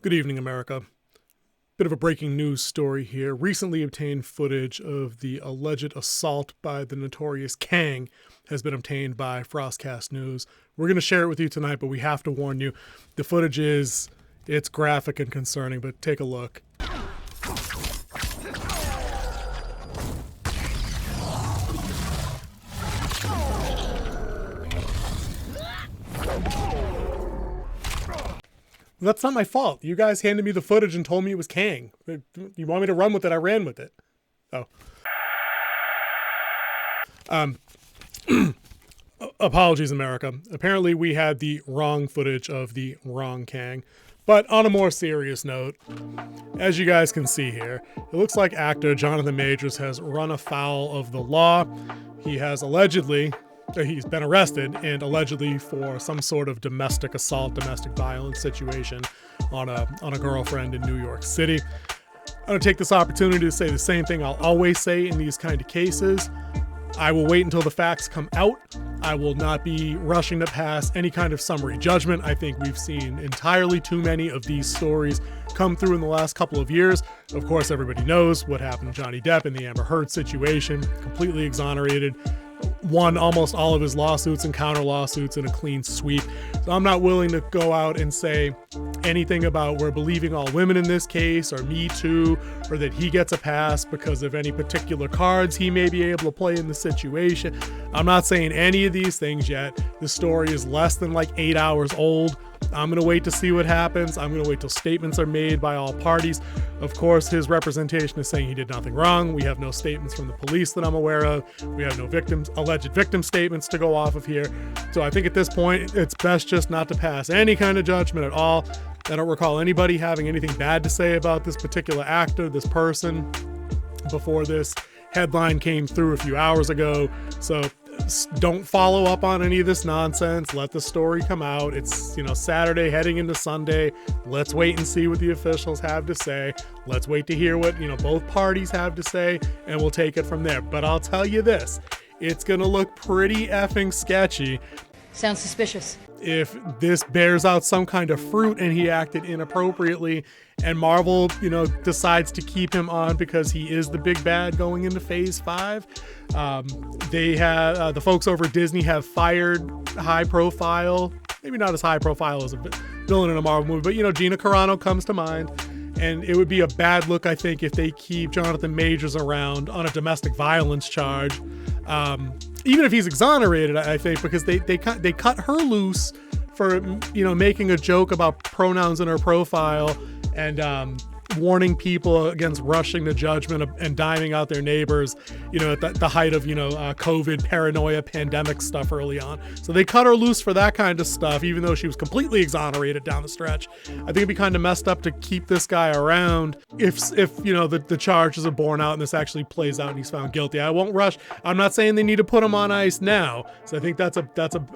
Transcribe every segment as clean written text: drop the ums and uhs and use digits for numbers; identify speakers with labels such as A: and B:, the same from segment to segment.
A: Good evening, America. Bit of a breaking news story here. Recently obtained footage of the alleged assault by the notorious Kang has been obtained by FrostCast News. We're going to share it with you tonight, but we have to warn you, the footage it's graphic and concerning, but take a look. That's not my fault. You guys handed me the footage and told me it was Kang. You want me to run with it? I ran with it. Oh. Apologies, America. Apparently we had the wrong footage of the wrong Kang. But on a more serious note, as you guys can see here, it looks like actor Jonathan Majors has run afoul of the law. He has he's been arrested and allegedly for some sort of domestic assault, domestic violence situation on a girlfriend in New York City. I'm going to take this opportunity to say the same thing I'll always say in these kind of cases. I will wait until the facts come out. I will not be rushing to pass any kind of summary judgment. I think we've seen entirely too many of these stories come through in the last couple of years. Of course, everybody knows what happened to Johnny Depp in the Amber Heard situation, completely exonerated, won almost all of his lawsuits and counter lawsuits in a clean sweep. So I'm not willing to go out and say anything about we're believing all women in this case or Me Too or that he gets a pass because of any particular cards he may be able to play in the situation. I'm not saying any of these things yet. The story is less than like 8 hours old. I'm going to wait to see what happens. I'm going to wait till statements are made by all parties. Of course, his representation is saying he did nothing wrong. We have no statements from the police that I'm aware of. We have no alleged victim statements to go off of here. So I think at this point, it's best just not to pass any kind of judgment at all. I don't recall anybody having anything bad to say about this particular actor, this person, before this headline came through a few hours ago. So don't follow up on any of this nonsense. Let the story come out. It's, Saturday heading into Sunday. Let's wait and see what the officials have to say. Let's wait to hear what, both parties have to say, and we'll take it from there. But I'll tell you this, it's going to look pretty effing sketchy.
B: Sounds suspicious.
A: If this bears out some kind of fruit and he acted inappropriately and Marvel, decides to keep him on because he is the big bad going into phase 5. They have, the folks over at Disney have fired high profile, maybe not as high profile as a villain in a Marvel movie, but Gina Carano comes to mind. And it would be a bad look, I think, if they keep Jonathan Majors around on a domestic violence charge. Even if he's exonerated, I think, because they cut her loose for, making a joke about pronouns in her profile and warning people against rushing to judgment and diming out their neighbors, at the height of, COVID paranoia pandemic stuff early on. So they cut her loose for that kind of stuff, even though she was completely exonerated down the stretch. I think it'd be kind of messed up to keep this guy around if the charges are borne out and this actually plays out and he's found guilty. I won't rush. I'm not saying they need to put him on ice now. So I think that's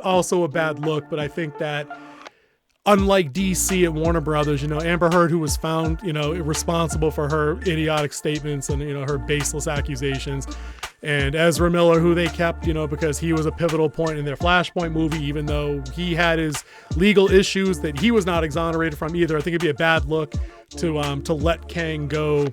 A: also a bad look, but I think that unlike DC at Warner Brothers, Amber Heard, who was found, responsible for her idiotic statements and, her baseless accusations, and Ezra Miller, who they kept, because he was a pivotal point in their Flashpoint movie, even though he had his legal issues that he was not exonerated from either. I think it'd be a bad look to let Kang go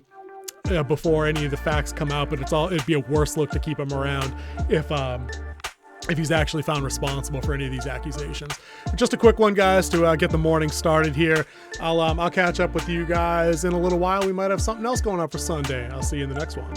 A: before any of the facts come out, but it'd be a worse look to keep him around if he's actually found responsible for any of these accusations. Just a quick one, guys, to get the morning started here. I'll catch up with you guys in a little while. We might have something else going on for Sunday. I'll see you in the next one.